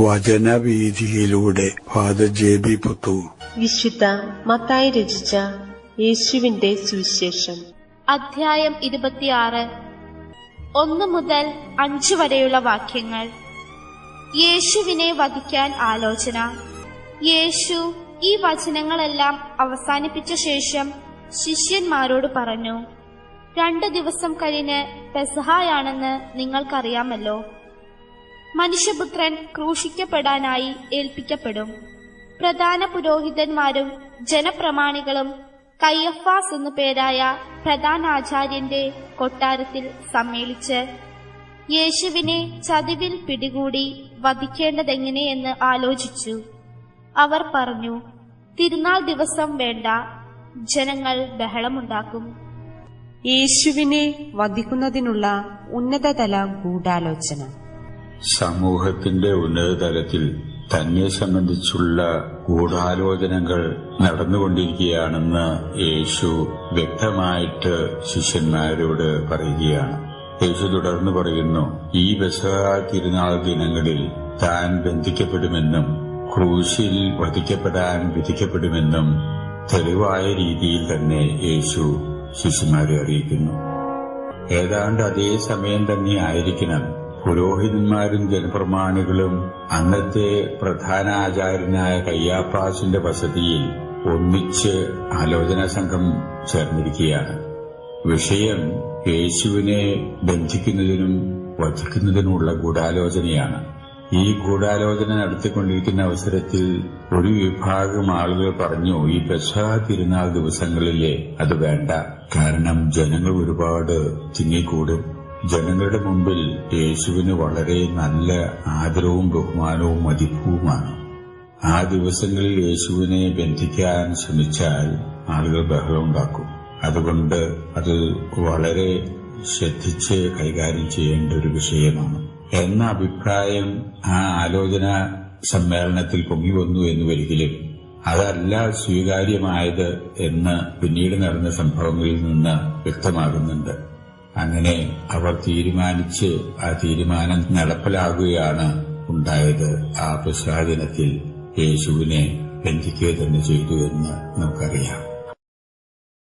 വചനവീഥിയിലൂടെ father ജെ.ബി. Puthur. വിശുദ്ധ മത്തായി രചിച്ച യേശുവിന്റെ സുവിശേഷം അധ്യായം 26 1 മുതൽ 5 വരെയുള്ള വാക്യങ്ങൾ. യേശുവിനെ വധിക്കാൻ ആലോചന. യേശു ഈ വചനങ്ങളെല്ലാം അവസാനിപ്പിച്ച ശേഷം ശിഷ്യന്മാരോട് പറഞ്ഞു, 2 ദിവസം കഴിഞ്ഞ് പെസഹായാണെന്ന് നിങ്ങൾക്കറിയാമല്ലോ. മനുഷ്യപുത്രൻ ക്രൂശിക്കപ്പെടാനായി ഏൽപ്പിക്കപ്പെടും. പ്രധാന പുരോഹിതന്മാരും ജനപ്രമാണികളും കയ്യഫാസ് എന്നു പേരായ പ്രധാനാചാര്യന്റെ കൊട്ടാരത്തിൽ സമ്മേളിച്ച് യേശുവിനെ ചതിവിൽ പിടികൂടി വധിക്കേണ്ടതെങ്ങനെയെന്ന് ആലോചിച്ചു. അവർ പറഞ്ഞു, തിരുനാൾ ദിവസം വേണ്ട, ജനങ്ങൾ ബഹളമുണ്ടാക്കും. യേശുവിനെ വധിക്കുന്നതിനുള്ള ഉന്നതതല ഗൂഢാലോചന. സമൂഹത്തിന്റെ ഉന്നതതലത്തിൽ തന്നെ സംബന്ധിച്ചുള്ള ഗൂഢാലോചനകൾ നടന്നുകൊണ്ടിരിക്കുകയാണെന്ന് യേശു വ്യക്തമായിട്ട് ശിഷ്യന്മാരോട് പറയുകയാണ്. യേശു തുടർന്ന് പറയുന്നു, ഈ പെസഹ തിരുനാൾ ദിനങ്ങളിൽ താൻ ബന്ധിക്കപ്പെടുമെന്നും ക്രൂശിൽ വധിക്കപ്പെടാൻ വിധിക്കപ്പെടുമെന്നും തെളിവായ രീതിയിൽ തന്നെ യേശു ശിഷ്യന്മാരെ അറിയിക്കുന്നു. ഏതാണ്ട് അതേ സമയം തന്നെ ആയിരിക്കണം പുരോഹിതന്മാരും ജനപ്രമാണികളും അന്നത്തെ പ്രധാന ആചാര്യനായ കയ്യാഫാസിന്റെ വസതിയിൽ ഒന്നിച്ച് ആലോചനാ സംഘം ചേർന്നിരിക്കുകയാണ്. വിഷയം യേശുവിനെ ബന്ധിക്കുന്നതിനും വധിക്കുന്നതിനുമുള്ള ഗൂഢാലോചനയാണ്. ഈ ഗൂഢാലോചന നടത്തിക്കൊണ്ടിരിക്കുന്ന അവസരത്തിൽ ഒരു വിഭാഗം ആളുകൾ പറഞ്ഞു, ഈ പെസഹ തിരുനാൾ ദിവസങ്ങളിലെ അത് വേണ്ട, കാരണം ജനങ്ങൾ ഒരുപാട് തിങ്ങിക്കൂടും. ജനങ്ങളുടെ മുമ്പിൽ യേശുവിന് വളരെ നല്ല ആദരവും ബഹുമാനവും മതിപ്പുമാണ്. ആ ദിവസങ്ങളിൽ യേശുവിനെ ബന്ധിക്കാൻ ശ്രമിച്ചാൽ ആളുകൾ ബഹളമുണ്ടാക്കും. അതുകൊണ്ട് അത് വളരെ ശ്രദ്ധിച്ച് കൈകാര്യം ചെയ്യേണ്ട ഒരു വിഷയമാണ് എന്ന അഭിപ്രായം ആ ആലോചന സമ്മേളനത്തിൽ പൊങ്ങിവന്നു എന്നുവരികിലും അതല്ല സ്വീകാര്യമായത് എന്ന് പിന്നീട് നടന്ന സംഭവങ്ങളിൽ നിന്ന് വ്യക്തമാകുന്നുണ്ട്. അങ്ങനെ അവർ തീരുമാനിച്ച് ആ തീരുമാനം നടപ്പിലാകുകയാണ് ഉണ്ടായത്. ആ പെസഹ ദിനത്തിൽ യേശുവിനെ ബന്ധിക്കുക തന്നെ ചെയ്തു എന്ന് നമുക്കറിയാം.